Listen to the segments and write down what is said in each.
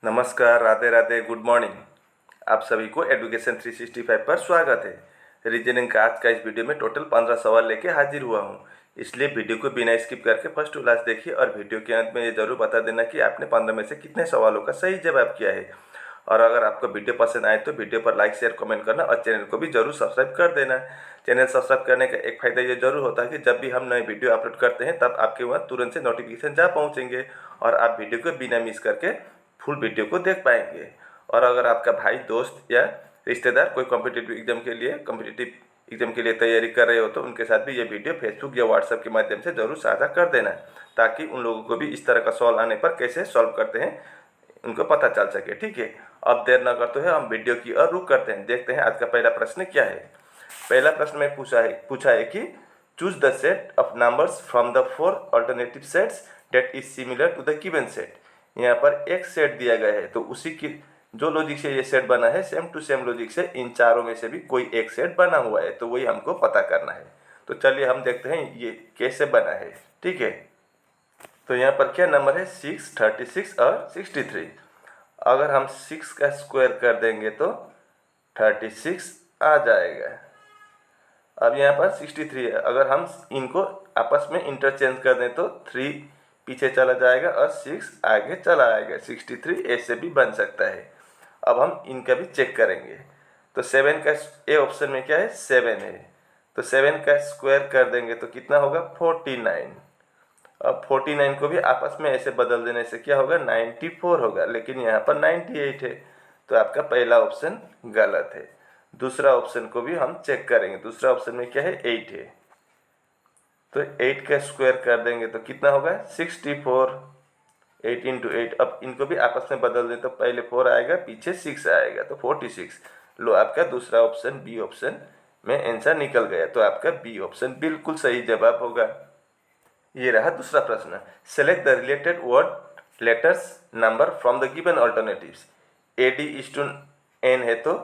नमस्कार, Radhe Radhe, good morning. आप सभी को एडुकेशन 365 पर स्वागत है। रीजनिंग का आज का इस वीडियो में टोटल 15 सवाल लेके हाजिर हुआ हूँ। इसलिए वीडियो को बिना स्किप करके फर्स्ट टू लास्ट देखिए और वीडियो के अंत में ये जरूर बता देना कि आपने 15 में से कितने सवालों का सही जवाब किया है। और अगर आपको वीडियो पसंद आए तो वीडियो पर लाइक शेयर कमेंट करना और चैनल को भी जरूर सब्सक्राइब कर देना। चैनल सब्सक्राइब करने का एक फ़ायदा ये जरूर होता है कि जब भी हम नए वीडियो अपलोड करते हैं तब आपके वहाँ तुरंत से नोटिफिकेशन जा पहुँचेंगे और आप वीडियो को बिना मिस करके फुल वीडियो को देख पाएंगे। और अगर आपका भाई, दोस्त या रिश्तेदार कोई कॉम्पिटिटिव एग्जाम के लिए तैयारी कर रहे हो तो उनके साथ भी ये वीडियो फेसबुक या व्हाट्सएप के माध्यम से ज़रूर साझा कर देना, ताकि उन लोगों को भी इस तरह का सवाल आने पर कैसे सॉल्व करते हैं उनको पता चल सके। ठीक है, अब देर न करते हुए हम वीडियो की ओर रुख करते हैं। देखते हैं आज का पहला प्रश्न क्या है। पहला प्रश्न में पूछा है कि choose the set of numbers from the 4 alternative sets that is similar to the given set. यहाँ पर एक सेट दिया गया है तो उसी की जो लॉजिक से ये सेट बना है सेम टू सेम लॉजिक से इन चारों में से भी कोई एक सेट बना हुआ है, तो वही हमको पता करना है। तो चलिए हम देखते हैं ये कैसे बना है। ठीक है, तो यहाँ पर क्या नंबर है, 6, 36 और 63। अगर हम 6 का स्क्वायर कर देंगे तो 36 आ जाएगा। अब यहाँ पर 63 है, अगर हम इनको आपस में इंटरचेंज कर दें तो 3 पीछे चला जाएगा और 6 आगे चला आएगा। 63 ऐसे भी बन सकता है। अब हम इनका भी चेक करेंगे। तो 7 का ए ऑप्शन में क्या है, 7 है, तो 7 का स्क्वायर कर देंगे तो कितना होगा, 49। अब 49 को भी आपस में ऐसे बदल देने से क्या होगा, 94 होगा, लेकिन यहाँ पर 98 है, तो आपका पहला ऑप्शन गलत है। दूसरा ऑप्शन को भी हम चेक करेंगे। दूसरा ऑप्शन में क्या है, 8 है, तो 8 का स्क्वायर कर देंगे तो कितना होगा, 64। 8 इंटू 8, अब इनको भी आपस में बदल दें तो पहले 4 आएगा, पीछे 6 आएगा, तो 46। लो, आपका दूसरा ऑप्शन बी ऑप्शन में आंसर निकल गया, तो आपका बी ऑप्शन बिल्कुल सही जवाब होगा। ये रहा दूसरा प्रश्न। Select the related word letters number from the given alternatives. AD is to N है तो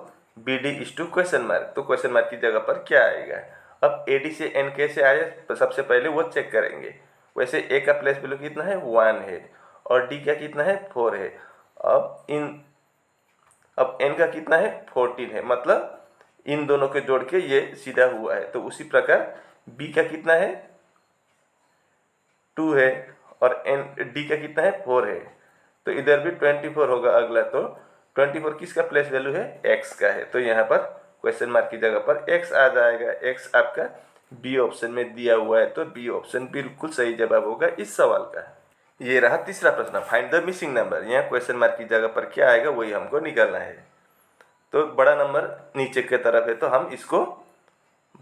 BD is to question mark, तो क्वेश्चन मार्क की जगह पर क्या आएगा। अब AD से N कैसे आए तो सबसे पहले वो चेक करेंगे। वैसे A का प्लेस वैल्यू कितना है, 1 है, और D का कितना है, 4 है। अब N का कितना है, 14 है, मतलब इन दोनों के जोड़ के ये सीधा हुआ है। तो उसी प्रकार B का कितना है, 2 है, और D का कितना है, 4 है, तो इधर भी 24 होगा अगला। तो 24 किसका प्लेस वैल्यू है, x का है, तो यहाँ पर क्वेश्चन मार्क की जगह पर x आ जाएगा। x आपका बी ऑप्शन में दिया हुआ है, तो बी ऑप्शन बिल्कुल सही जवाब होगा इस सवाल का। ये रहा तीसरा प्रश्न, फाइंड द मिसिंग नंबर। यहाँ क्वेश्चन मार्क की जगह पर क्या आएगा वही हमको निकालना है। तो बड़ा नंबर नीचे की तरफ है तो हम इसको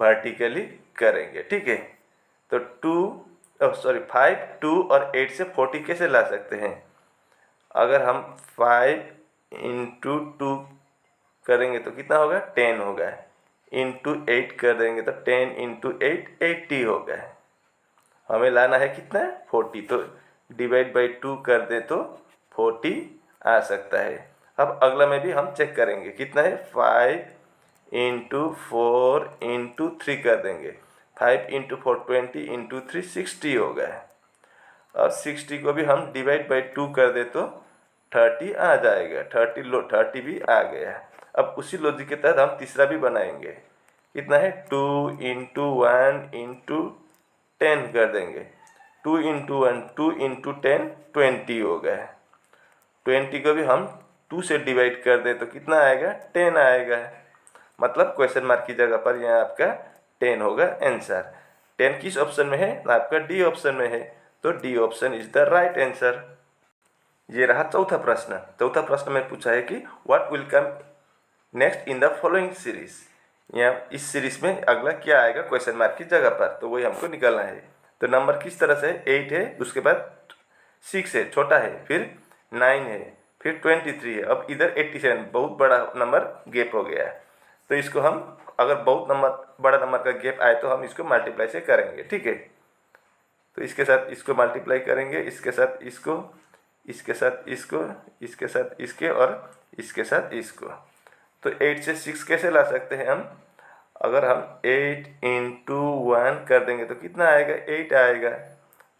वर्टिकली करेंगे। ठीक है, तो 5, 2 और 8 से 40 कैसे ला सकते हैं। अगर हम 5 इंटू 2 करेंगे तो कितना होगा, 10 होगा। इंटू 8 कर देंगे तो 10 इंटू 8 80 होगा। हमें लाना है कितना, 40, तो डिवाइड बाई 2 कर दे तो 40 आ सकता है। अब अगला में भी हम चेक करेंगे कितना है, 5 इंटू 4 इंटू 3 कर देंगे। 5 इंटू 4 20 इंटू 3 60 होगा। और 60 को भी हम डिवाइड बाई 2 कर दे तो 30 आ जाएगा। 30 लो, 30 भी आ गया। अब उसी लॉजिक के तहत हम तीसरा भी बनाएंगे। कितना है, 2 इंटू 1 इंटू 10 कर देंगे। 2 इंटू 1 2 इंटू 10 20 हो गया। 20 को भी हम 2 से डिवाइड कर दें तो कितना आएगा, 10 आएगा। मतलब क्वेश्चन मार्क की जगह पर यहाँ आपका 10 होगा आंसर। 10 किस ऑप्शन में है, आपका डी ऑप्शन में है, तो D option is the right answer. ये रहा चौथा प्रश्न। चौथा प्रश्न में पूछा है कि what will come next in the following series. यहाँ इस सीरीज में अगला क्या आएगा क्वेश्चन मार्क की जगह पर, तो वही हमको निकालना है। तो नंबर किस तरह से, 8 है, उसके बाद 6 है, छोटा है, फिर 9 है, फिर 23 है, अब इधर 87, बहुत बड़ा नंबर गैप हो गया है। तो इसको हम अगर बहुत बड़ा नंबर का गैप आए तो हम इसको मल्टीप्लाई से करेंगे। ठीक है, तो इसके साथ इसको मल्टीप्लाई करेंगे, इसके साथ इसको, इसके साथ इसको, इसके साथ इसके, और इसके साथ इसको। तो 8 से 6 कैसे ला सकते हैं हम, अगर हम 8 इंटू 1 कर देंगे तो कितना आएगा, 8 आएगा,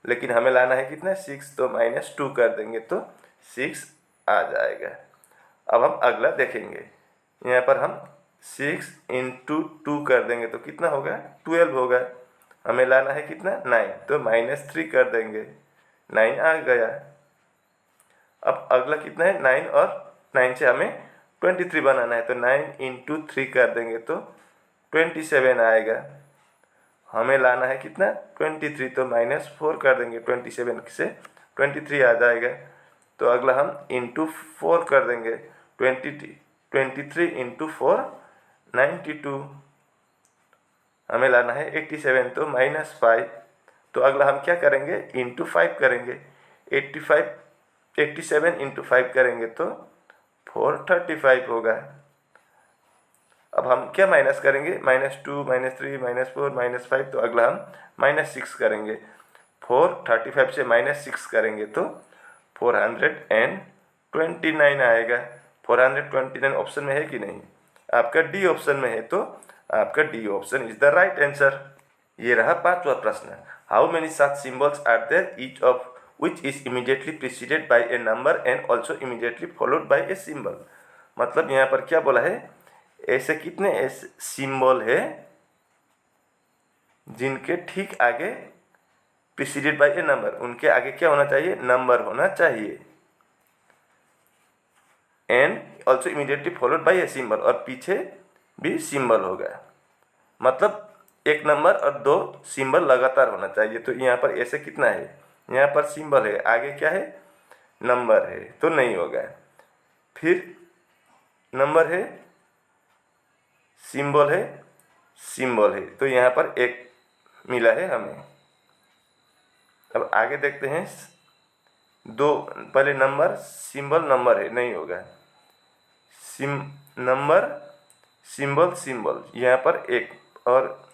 लेकिन हमें लाना है कितना, 6, तो -2 कर देंगे तो 6 आ जाएगा। अब हम अगला देखेंगे। यहाँ पर हम 6 इंटू 2 कर देंगे तो कितना होगा, 12 होगा। हमें लाना है कितना, 9, तो -3 कर देंगे, 9 आ गया। अब अगला कितना है, 9, और 9 से हमें 23 बनाना है, तो 9 इंटू 3 कर देंगे तो 27 आएगा। हमें लाना है कितना, 23, तो -4 कर देंगे, 27 से 23 आ जाएगा। तो अगला हम इंटू 4 कर देंगे, 23 इंटू 4 92। हमें लाना है 87, तो -5। तो अगला हम क्या करेंगे, इंटू 5 करेंगे, 87 इंटू 5 करेंगे तो 435 होगा। अब हम क्या माइनस करेंगे, -2, -3, -4, -5, तो अगला हम -6 करेंगे। 435 से -6 करेंगे तो 429 आएगा। 429 ऑप्शन में है कि नहीं, आपका डी ऑप्शन में है, तो आपका D option is the right answer. ये रहा पांचवा प्रश्न। How many such symbols are there, each of which is immediately preceded by a number and also immediately followed by a symbol। मतलब यहाँ पर क्या बोला है, ऐसे कितने ऐसे सिंबल है जिनके ठीक आगे प्रीसीडेड बाय ए नंबर, उनके आगे क्या होना चाहिए, नंबर होना चाहिए, and also immediately followed by a symbol, और पीछे भी सिंबल होगा। मतलब एक नंबर और 2 सिंबल लगातार होना चाहिए। तो यहाँ पर ऐसे कितना है, यहाँ पर सिंबल है, आगे क्या है, नंबर है, तो नहीं होगा। फिर नंबर है, सिंबल है, सिंबल है, तो यहाँ पर एक मिला है हमें। अब आगे देखते हैं, 2 पहले नंबर, सिंबल, नंबर है, नहीं होगा। नंबर, सिंबल, सिंबल, यहाँ पर एक और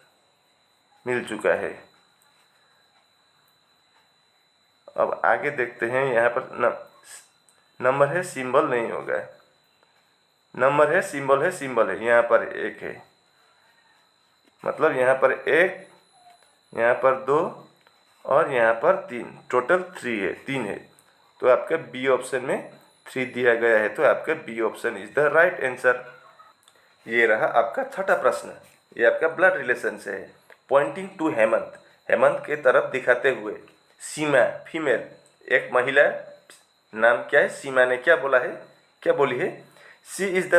मिल चुका है। अब आगे देखते हैं, यहाँ पर नंबर है, सिंबल नहीं होगा। नंबर है, सिंबल है, सिंबल है, यहाँ पर एक है, मतलब यहाँ पर एक, यहाँ पर 2 और यहाँ पर 3, टोटल 3 है, 3 है। तो आपका बी ऑप्शन में 3 दिया गया है, तो आपका B option is the right answer. ये रहा आपका छठा प्रश्न। ये आपका ब्लड रिलेशन से है। पॉइंटिंग टू हेमंत, हेमंत के तरफ दिखाते हुए सीमा, फीमेल, एक महिला, नाम क्या है, सीमा ने क्या बोला है, क्या बोली है, she is the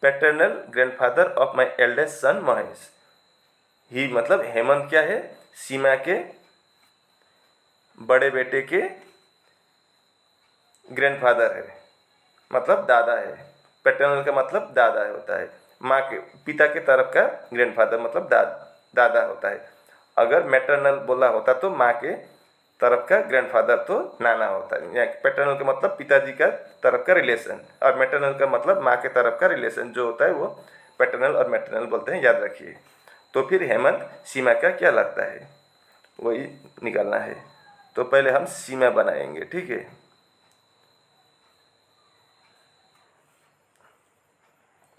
paternal grandfather of my eldest son Mahesh. He मतलब हेमंत क्या है, सीमा के बड़े बेटे के ग्रैंडफादर है, मतलब दादा है। पैटर्नल का मतलब दादा होता है, माँ के पिता के तरफ का ग्रैंडफादर मतलब दादा होता है। अगर मैटरनल बोला होता तो माँ के तरफ का ग्रैंडफादर तो नाना होता है। या पैटर्नल का मतलब पिताजी का तरफ का रिलेशन, और मैटरनल का मतलब माँ के तरफ का रिलेशन जो होता है वो पैटर्नल और मैटरनल बोलते हैं, याद रखिए। तो फिर हेमंत सीमा का क्या लगता है, वही निकालना है। तो पहले हम सीमा बनाएंगे, ठीक है।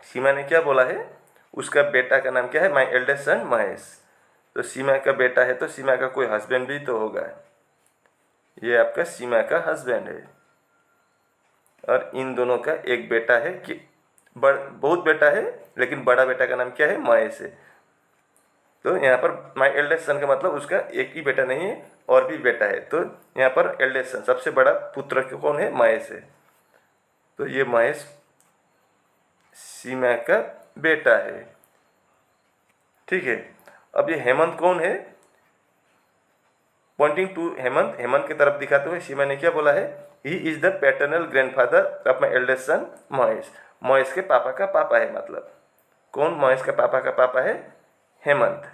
सीमा ने क्या बोला है, उसका बेटा का नाम क्या है, माई एल्डेस्ट सन महेश। तो सीमा का बेटा है, तो सीमा का कोई हस्बैंड भी तो होगा, ये आपका सीमा का हस्बैंड है। और इन दोनों का एक बेटा है, कि बहुत बेटा है, लेकिन बड़ा बेटा का नाम क्या है, महेश है। तो यहाँ पर माई एल्डेस्ट सन का मतलब उसका एक ही बेटा नहीं है, और भी बेटा है। तो यहाँ पर एल्डेस्ट सन, सबसे बड़ा पुत्र कौन है, महेश है। तो ये महेश सीमा का बेटा है, ठीक है। अब ये हेमंत कौन है, पॉइंटिंग टू हेमंत, हेमंत की तरफ दिखाते हुए सीमा ने क्या बोला है, he is the paternal grandfather of my eldest son Mahesh. Mahesh के पापा का पापा है, मतलब कौन, महेश का पापा का पापा है, हेमंत।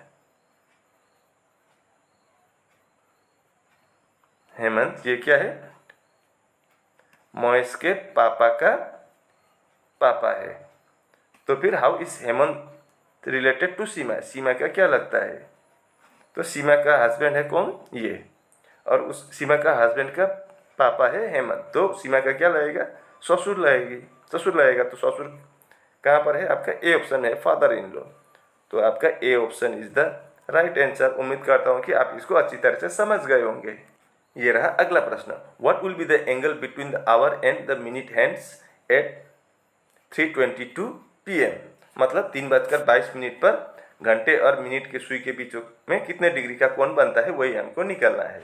हेमंत ये क्या है, महेश के पापा का पापा है। तो फिर how is Hemant related to Seema, Seema का क्या लगता है, तो सीमा का हस्बैंड है कौन, ये, और उस सीमा का हस्बैंड का पापा है हेमंत। तो सीमा का क्या लगेगा, ससुर लगेगी, ससुर लगेगा। तो ससुर कहाँ पर है, आपका ए ऑप्शन है, फादर इन लॉ। तो आपका A option is the right answer. उम्मीद करता हूँ कि आप इसको अच्छी तरह से समझ गए होंगे। ये रहा अगला प्रश्न, what will be the angle between the our and the minute hands eight 3:22 PM, मतलब 3:22 पर घंटे और मिनट के सुई के बीच में कितने डिग्री का कोण बनता है, वही हमको निकालना है।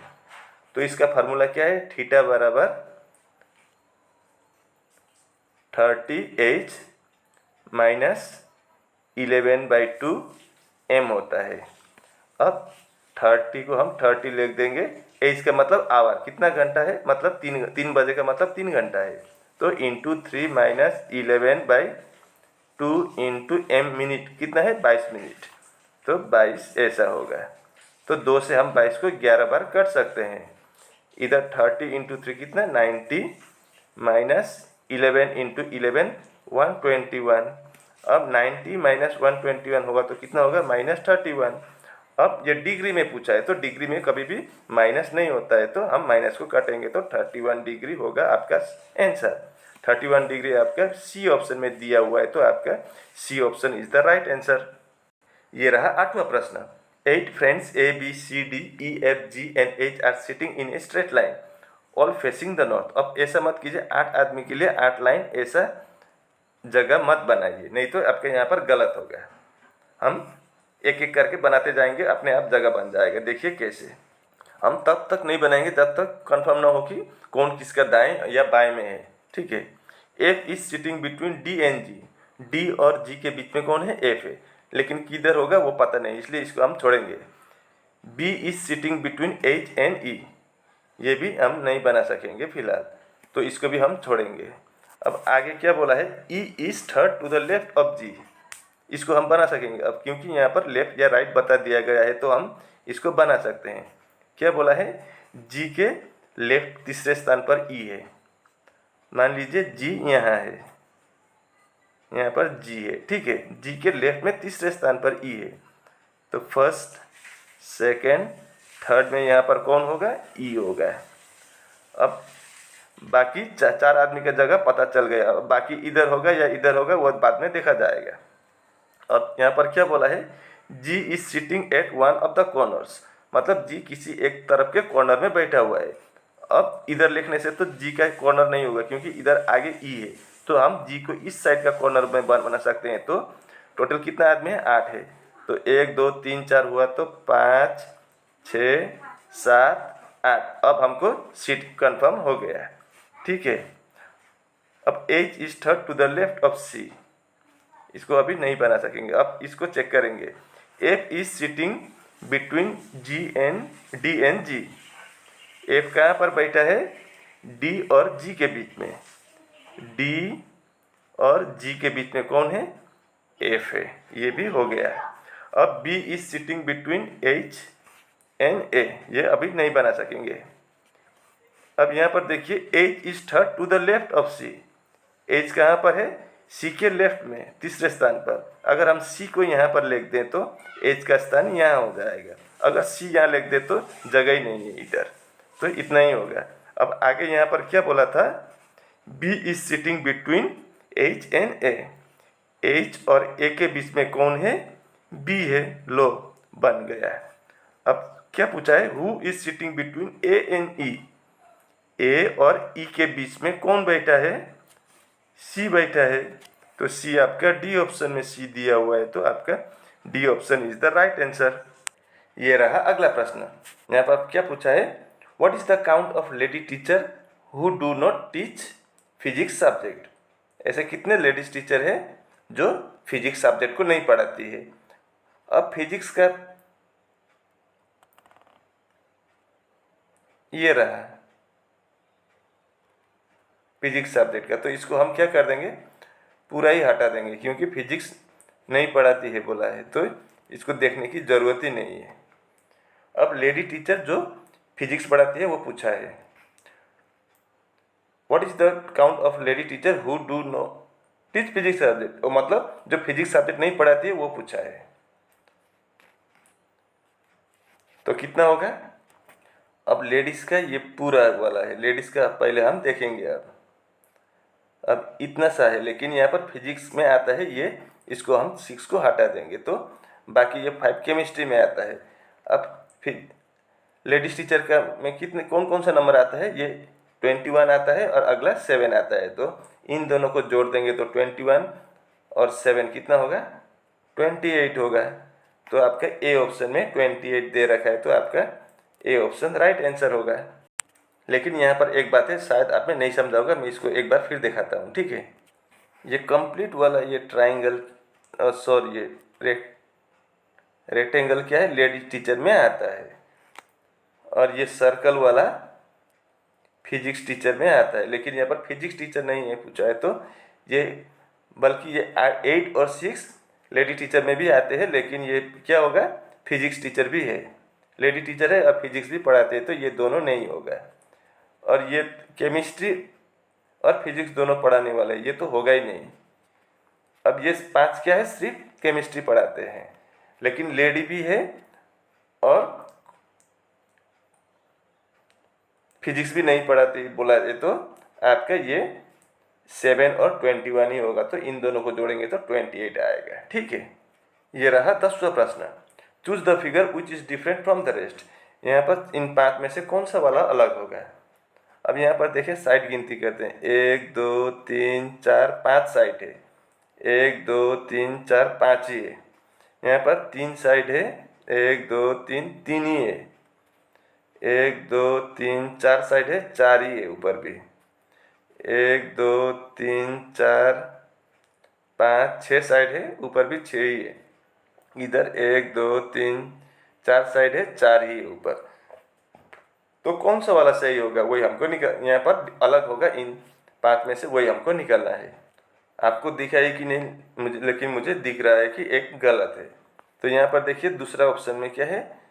तो इसका फार्मूला क्या है, थीटा बराबर 30h माइनस 11/2 m होता है। अब 30 को हम 30 लिख देंगे, एच का मतलब आवर, कितना घंटा है, मतलब 3 बजे का मतलब 3 घंटा है। तो into 3 minus 11/2 into m minute, कितना है 22 मिनट, तो 22 ऐसा होगा। तो 2 से हम 22 को 11 बार कर सकते हैं। इधर 30 इंटू 3 कितना 90 माइनस 11 इंटू 11 121। अब 90 माइनस 121 होगा तो कितना होगा -31। अब ये डिग्री में पूछा है तो डिग्री में कभी भी माइनस नहीं होता है, तो हम माइनस को काटेंगे तो 31 डिग्री होगा आपका आंसर। 31 डिग्री आपका सी ऑप्शन में दिया हुआ है, तो आपका C option is the right answer. ये रहा 8वां प्रश्न, 8 friends A B C D E F G and H are sitting in a straight line all facing the north. अब ऐसा मत कीजिए, 8 आदमी के लिए 8 लाइन ऐसा जगह मत बनाइए, नहीं तो आपके यहाँ पर गलत होगा। हम एक एक करके बनाते जाएंगे, अपने आप जगह बन जाएगा। देखिए कैसे, हम तब तक नहीं बनाएंगे जब तक कंफर्म ना हो कि कौन किसका दाएं या बाएं में है, ठीक है। F is sitting between D and G, D और G के बीच में कौन है, F है, लेकिन किधर होगा वो पता नहीं, इसलिए इसको हम छोड़ेंगे। B is sitting between H and E, ये भी हम नहीं बना सकेंगे फिलहाल, तो इसको भी हम छोड़ेंगे। अब आगे क्या बोला है, E is third to the left of G, इसको हम बना सकेंगे। अब क्योंकि यहाँ पर लेफ्ट या राइट बता दिया गया है तो हम इसको बना सकते हैं। क्या बोला है, G के लेफ्ट तीसरे स्थान पर E है, मान लीजिए G यहाँ है, यहाँ पर G है, ठीक है। G के लेफ्ट में तीसरे स्थान पर E है, तो फर्स्ट सेकेंड थर्ड में यहाँ पर कौन होगा, E होगा। अब बाकी चार आदमी का जगह पता चल गया, अब बाकी इधर होगा या इधर होगा वो बाद में देखा जाएगा। अब यहाँ पर क्या बोला है, G is sitting at one of the corners, मतलब G किसी एक तरफ के कॉर्नर में बैठा हुआ है। अब इधर लिखने से तो G का कॉर्नर नहीं होगा क्योंकि इधर आगे E है, तो हम G को इस साइड का कॉर्नर में बना सकते हैं। तो टोटल कितना आदमी है, 8 है, तो 1 2 3 4 हुआ तो 5 6 7 8। अब हमको सीट कंफर्म हो गया, ठीक है। अब H is third to the left of C, इसको अभी नहीं बना सकेंगे, अब इसको चेक करेंगे। F is sitting between D and G, F कहाँ पर बैठा है, D और G के बीच में, D और G के बीच में कौन है, F है, ये भी हो गया। अब B is sitting between H and A, ये अभी नहीं बना सकेंगे। अब यहाँ पर देखिए H is third to the left of C, H कहाँ पर है, C के लेफ्ट में तीसरे स्थान पर। अगर हम C को यहाँ पर लिख दें तो H का स्थान यहाँ हो जाएगा, अगर C यहाँ लिख दे तो जगह ही नहीं है इधर, तो इतना ही होगा। अब आगे यहाँ पर क्या बोला था, B is sitting between H and A, H और A के बीच में कौन है, B है, लो बन गया। अब क्या पूछा है, who is sitting between A and E, A और E के बीच में कौन बैठा है, C बैठा है, तो C आपका D ऑप्शन में C दिया हुआ है, तो आपका D option is the right answer. ये रहा अगला प्रश्न, यहाँ पर क्या पूछा है, what is the count of lady teacher who do not teach physics subject. ऐसे कितने लेडीज टीचर हैं जो फिजिक्स सब्जेक्ट को नहीं पढ़ाती है। अब फिजिक्स का ये रहा फिजिक्स सब्जेक्ट का, तो इसको हम क्या कर देंगे, पूरा ही हटा देंगे, क्योंकि फिजिक्स नहीं पढ़ाती है बोला है, तो इसको देखने की ज़रूरत ही नहीं है। अब लेडी टीचर जो फिजिक्स पढ़ाती है वो पूछा है, what is the count of lady teacher who do know teach physics subject, मतलब जो फिजिक्स सब्जेक्ट नहीं पढ़ाती है वो पूछा है, तो कितना होगा। अब लेडीज़ का ये पूरा वाला है, लेडीज़ का पहले हम देखेंगे। अब इतना सा है, लेकिन यहाँ पर फिजिक्स में आता है ये, इसको हम 6 को हटा देंगे, तो बाकी ये 5 केमिस्ट्री में आता है। अब फिर लेडीज टीचर का में कितने कौन कौन सा नंबर आता है, ये 21 आता है और अगला 7 आता है। तो इन दोनों को जोड़ देंगे तो 21 और 7 कितना होगा, 28 होगा। तो आपका ए ऑप्शन में 28 दे रखा है, तो आपका ए ऑप्शन राइट आंसर होगा। लेकिन यहाँ पर एक बात है, शायद आपने नहीं समझा होगा, मैं इसको एक बार फिर दिखाता हूँ, ठीक है। ये कंप्लीट वाला ये ट्राइंगल, सॉरी ये रेक्टेंगल क्या है, लेडीज टीचर में आता है, और ये सर्कल वाला फिजिक्स टीचर में आता है। लेकिन यहाँ पर फिजिक्स टीचर नहीं है पूछा है, तो ये बल्कि ये 8 और 6 लेडी टीचर में भी आते हैं, लेकिन ये क्या होगा, फिजिक्स टीचर भी है, लेडी टीचर है और फिजिक्स भी पढ़ाते हैं, तो ये दोनों नहीं होगा। और ये केमिस्ट्री और फिजिक्स दोनों पढ़ाने वाले, ये तो होगा ही नहीं। अब ये 5 क्या है, सिर्फ केमिस्ट्री पढ़ाते हैं, लेकिन लेडी भी है और फिजिक्स भी नहीं पढ़ाती बोला जाए, तो आपका ये 7 और 21 ही होगा। तो इन दोनों को जोड़ेंगे तो 28 आएगा, ठीक है। ये रहा 10वां प्रश्न। Choose the figure which is different from the rest. यहाँ पर इन 5 में से कौन सा वाला अलग होगा। अब यहाँ पर देखिए साइड गिनती करते हैं, 1 2 3 4 5 साइड है, 1 2 3 4 5 ही है। यहाँ पर 3 साइड है, 1 2 3 3 ही है, 1 2 3 4 साइड है, 4 ही है ऊपर भी, 1 2 3 4 5 6 साइड है, ऊपर भी 6 ही है। इधर 1 2 3 4 साइड है, 4 ही है ऊपर। तो कौन सा वाला सही होगा, वही हमको निकल, यहाँ पर अलग होगा इन 5 में से, वही हमको निकालना है। आपको दिखा है कि नहीं मुझे, लेकिन मुझे दिख रहा है कि एक गलत है। तो यहाँ पर देखिए दूसरा ऑप्शन में क्या है,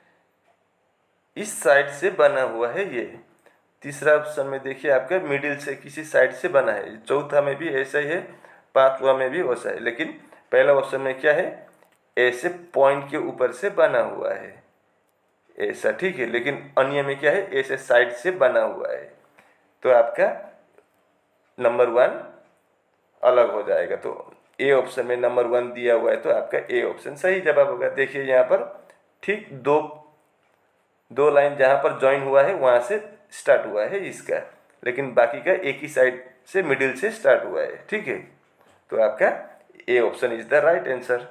इस साइड से बना हुआ है ये। तीसरा ऑप्शन में देखिए आपका मिडिल से किसी साइड से बना है। चौथा में भी ऐसा ही है, 5वां में भी वैसा है। लेकिन पहला ऑप्शन में क्या है, ऐसे पॉइंट के ऊपर से बना हुआ है ऐसा, ठीक है। लेकिन अन्य में क्या है, ऐसे साइड से बना हुआ है। तो आपका नंबर 1 अलग हो जाएगा। तो ए ऑप्शन में नंबर 1 दिया हुआ है, तो आपका ए ऑप्शन सही जवाब होगा। देखिए यहाँ पर ठीक दो लाइन जहाँ पर ज्वाइन हुआ है वहाँ से स्टार्ट हुआ है इसका, लेकिन बाकी का एक ही साइड से मिडिल से स्टार्ट हुआ है, ठीक है। तो आपका A option is the right answer.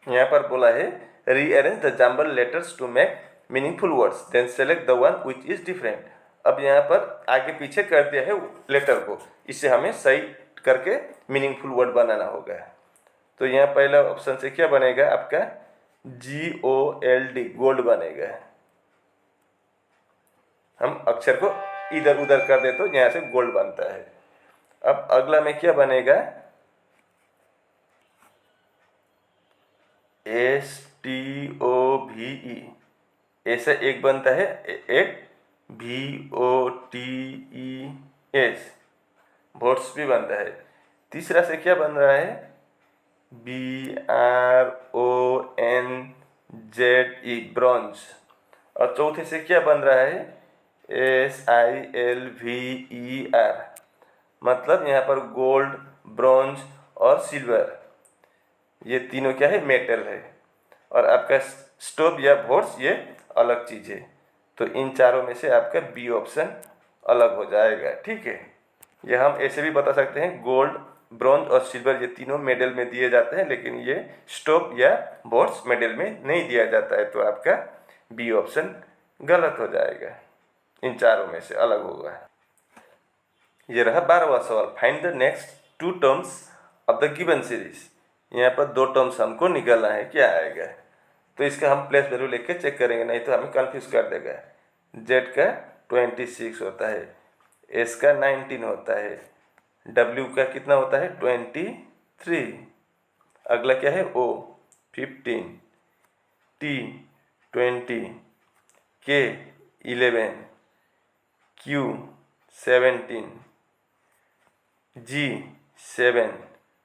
यहाँ पर बोला है rearrange the jumble letters to make meaningful words then select the one which is different. अब यहाँ पर आगे पीछे कर दिया है लेटर को, इससे हमें सही करके मीनिंगफुल वर्ड बनाना होगा। तो यहाँ पहला ऑप्शन से क्या बनेगा आपका, GOLD गोल्ड बनेगा। हम अक्षर को इधर उधर कर दे तो यहाँ से गोल्ड बनता है। अब अगला में क्या बनेगा, STOVE ऐसा एक बनता है, एक VOTES वोट्स भी बनता है। तीसरा से क्या बन रहा है, BRONZE ब्रॉन्ज। और चौथे से क्या बन रहा है, SILVER मतलब यहाँ पर गोल्ड, ब्रॉन्ज और सिल्वर, ये तीनों क्या है, मेटल है। और आपका स्टोव या वोट्स ये अलग चीज़ है। तो इन चारों में से आपका बी ऑप्शन अलग हो जाएगा, ठीक है। ये हम ऐसे भी बता सकते हैं, गोल्ड, ब्रॉन्ज और सिल्वर ये तीनों मेडल में दिए जाते हैं, लेकिन ये स्टोव या बोर्ड्स मेडल में नहीं दिया जाता है। तो आपका बी ऑप्शन गलत हो जाएगा, इन चारों में से अलग होगा। ये रहा 12वां सवाल, find the next 2 terms of the given series. यहाँ पर 2 टर्म्स हमको निकालना है, क्या आएगा। तो इसका हम प्लेस वैल्यू लेके चेक करेंगे, नहीं तो हमें कंफ्यूज कर देगा। Z का 26 होता है, S का 19 होता है, W का कितना होता है 23, अगला क्या है O 15, T 20, K 11, Q 17, G 7।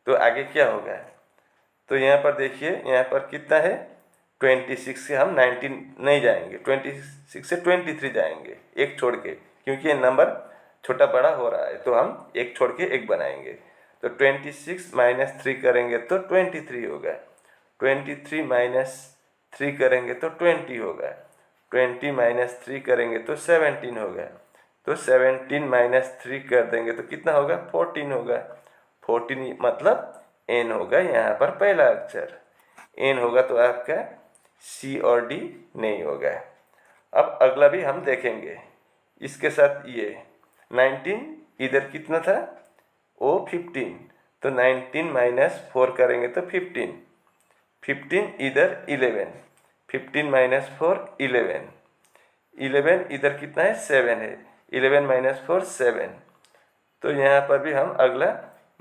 तो आगे क्या होगा, तो यहाँ पर देखिए यहाँ पर कितना है 26 से हम 19 नहीं जाएंगे, 26 से 23 जाएंगे, एक छोड़ के, क्योंकि ये नंबर छोटा बड़ा हो रहा है, तो हम एक छोड़ के एक बनाएंगे। तो 26 माइनस 3 करेंगे तो 23 होगा, 23 माइनस 3 करेंगे तो 20 होगा, 20 माइनस 3 करेंगे तो 17 होगा। तो 17 माइनस 3 कर देंगे तो कितना होगा, 14 होगा। 14 मतलब n होगा यहाँ पर पहला अक्षर। n होगा तो आपका C और D नहीं होगा। अब अगला भी हम देखेंगे। इसके साथ ये 19 इधर कितना था, ओ 15, तो 19 माइनस 4 करेंगे तो 15। 15 इधर 11, 15 माइनस 4 11, 11 इधर कितना है, 7 है, 11 माइनस 4 7। तो यहाँ पर भी हम अगला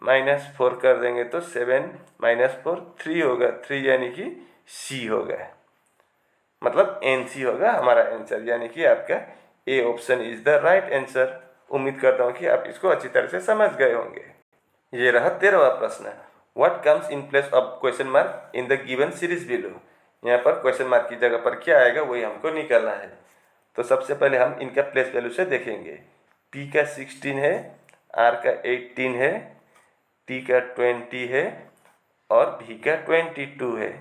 -4 कर देंगे तो 7 माइनस 4 3 होगा। 3 यानी कि C होगा, मतलब NC होगा हमारा आंसर, यानी कि आपका A option is the right answer. उम्मीद करता हूँ कि आप इसको अच्छी तरह से समझ गए होंगे। ये रहा 13वां प्रश्न। What comes in place of question mark in the given series below. यहाँ पर क्वेश्चन मार्क की जगह पर क्या आएगा वही हमको निकालना है। तो सबसे पहले हम इनका प्लेस वैल्यू से देखेंगे। P का 16 है, R का 18 है, T का 20 है और V का 22 है।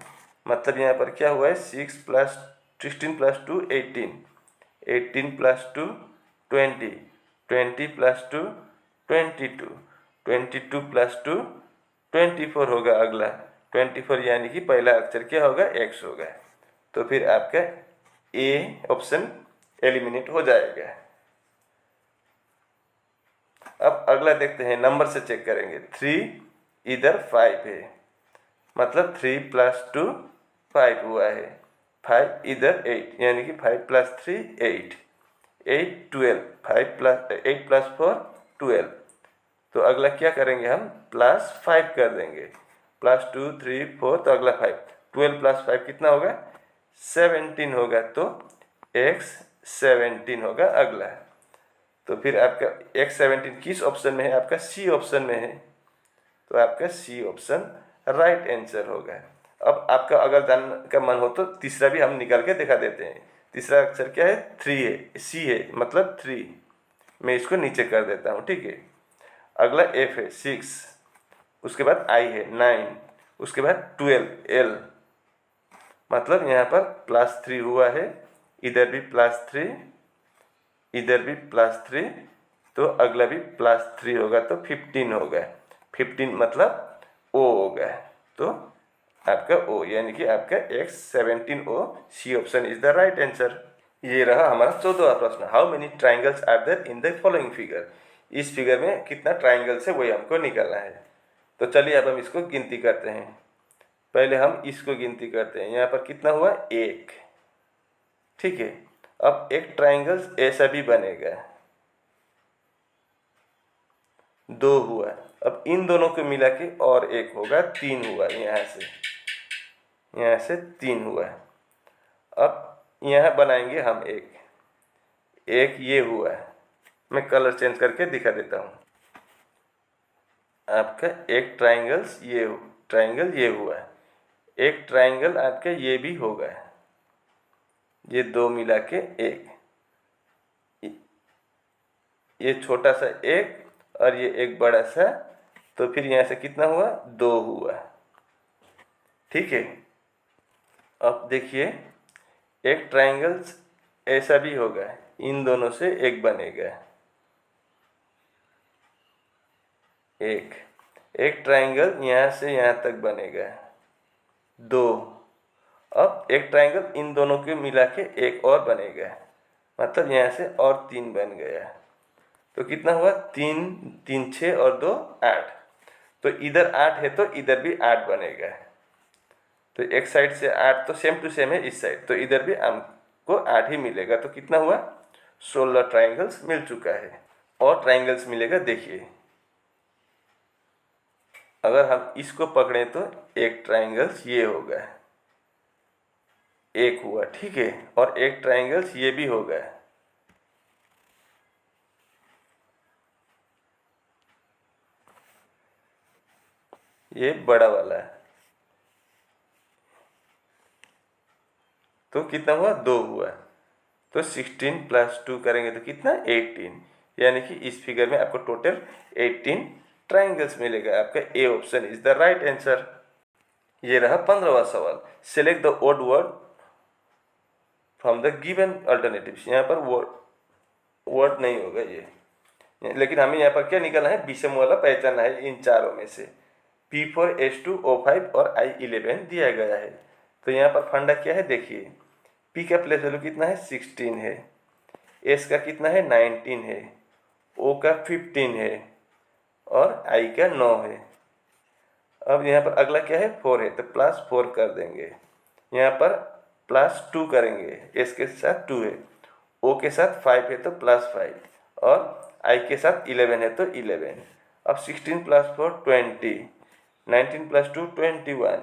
मतलब यहाँ पर क्या हुआ है, 6 plus 16 plus 2 18, 18 plus 2 20, 20 plus 2 22, 22 plus 2 24 होगा अगला। 24 यानी कि पहला अक्षर क्या होगा, X होगा। तो फिर आपका ए ऑप्शन एलिमिनेट हो जाएगा। अब अगला देखते हैं, नंबर से चेक करेंगे। 3 इधर 5 है, मतलब 3 प्लस 2 5 हुआ है। 5 इधर 8 यानी कि 5 प्लस 3 8, 8 12, 5 प्लस 8 प्लस 4 12। तो अगला क्या करेंगे हम, प्लस 5 कर देंगे। प्लस 2 3 4 तो अगला 5, 12 प्लस 5 कितना होगा, 17 होगा। तो x 17 होगा अगला। तो फिर आपका x 17 किस ऑप्शन में है, आपका C ऑप्शन में है। तो आपका C ऑप्शन राइट आंसर होगा। अब आपका अगर जानने का मन हो तो तीसरा भी हम निकाल के दिखा देते हैं। तीसरा अक्षर क्या है, 3 है, C है, मतलब 3। मैं इसको नीचे कर देता हूँ, ठीक है। अगला F है 6, उसके बाद I है 9, उसके बाद 12 L, मतलब यहाँ पर प्लस 3 हुआ है, इधर भी प्लस 3, इधर भी प्लस 3, तो अगला भी प्लस 3 होगा तो 15 होगा। 15 मतलब O होगा। तो आपका O यानी कि आपका X 17O, C option is the right answer. ये रहा हमारा 14वां प्रश्न। How many triangles are there in the following figure. इस फिगर में कितना ट्राइंगल्स है वही हमको निकालना है। तो चलिए अब हम इसको गिनती करते हैं। पहले हम इसको गिनती करते हैं। यहाँ पर कितना हुआ, 1, ठीक है। अब एक ट्राइंगल ऐसा भी बनेगा, 2 हुआ। अब इन दोनों को मिला के और एक होगा, 3 हुआ। यहाँ से 3 हुआ। अब यहाँ बनाएंगे हम एक ये हुआ। मैं कलर चेंज करके दिखा देता हूँ। आपका एक ट्राइंगल ये हुआ। एक ट्राइंगल आपका ये भी होगा, ये 2 मिला के एक, ये छोटा सा एक और ये एक बड़ा सा। तो फिर यहाँ से कितना हुआ, 2 हुआ, ठीक है। अब देखिए एक ट्राइंगल ऐसा भी होगा, इन दोनों से एक बनेगा, एक ट्राइंगल यहाँ से यहाँ तक बनेगा, 2। अब एक ट्राइंगल इन दोनों के मिला के एक और बनेगा, मतलब यहाँ से और 3 बन गया। तो कितना हुआ, 3 3 6 और 2 8। तो इधर 8 है तो इधर भी 8 बनेगा। तो एक साइड से 8 तो सेम टू सेम है इस साइड, तो इधर भी हमको 8 ही मिलेगा। तो कितना हुआ, 16 ट्राइंगल्स मिल चुका है। और ट्राइंगल्स मिलेगा, देखिए अगर हम इसको पकड़ें तो एक ट्राइंगल्स ये होगा, एक हुआ, ठीक है। और एक ट्राइंगल्स ये भी होगा, ये बड़ा वाला है। तो कितना हुआ, 2 हुआ। तो 16 प्लस 2 करेंगे तो कितना, 18। यानी कि इस फिगर में आपको टोटल 18 ट्राइंगल्स मिलेगा। आपका A option is the right answer. ये रहा 15वां सवाल। Select the odd word from the given alternatives. यहाँ पर वर्ड नहीं होगा ये, लेकिन हमें यहाँ पर क्या निकालना है, विषम वाला पहचानना है इन चारों में से। P4 H2O5 और I11 दिया गया है। तो यहाँ पर फंडा क्या है देखिए, P का प्लेस वैल्यू कितना है 16 है, S का कितना है 19 है, O का 15 है और I का 9 है। अब यहाँ पर अगला क्या है 4 है, तो +4 कर देंगे। यहाँ पर +2 करेंगे, S के साथ 2 है, O के साथ 5 है तो +5 और I के साथ 11 है तो 11। अब 16 + 4 20, 19 + 2 21,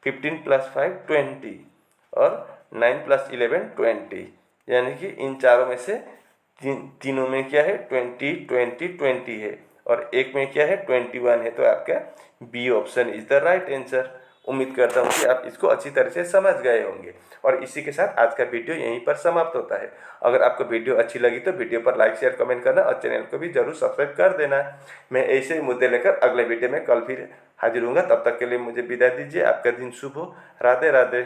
15 + 5 20 और 9 + 11 20। यानी कि इन चारों में से तीनों में क्या है 20 20 20 है और एक में क्या है 21 है। तो आपका B option is the right answer. उम्मीद करता हूँ कि आप इसको अच्छी तरह से समझ गए होंगे और इसी के साथ आज का वीडियो यहीं पर समाप्त होता है। अगर आपको वीडियो अच्छी लगी तो वीडियो पर लाइक शेयर कमेंट करना और चैनल को भी जरूर सब्सक्राइब कर देना। मैं ऐसे ही मुद्दे लेकर अगले वीडियो में कल फिर हाजिर हूँगा। तब तक के लिए मुझे विदा दीजिए। आपका दिन शुभ हो। राधे राधे।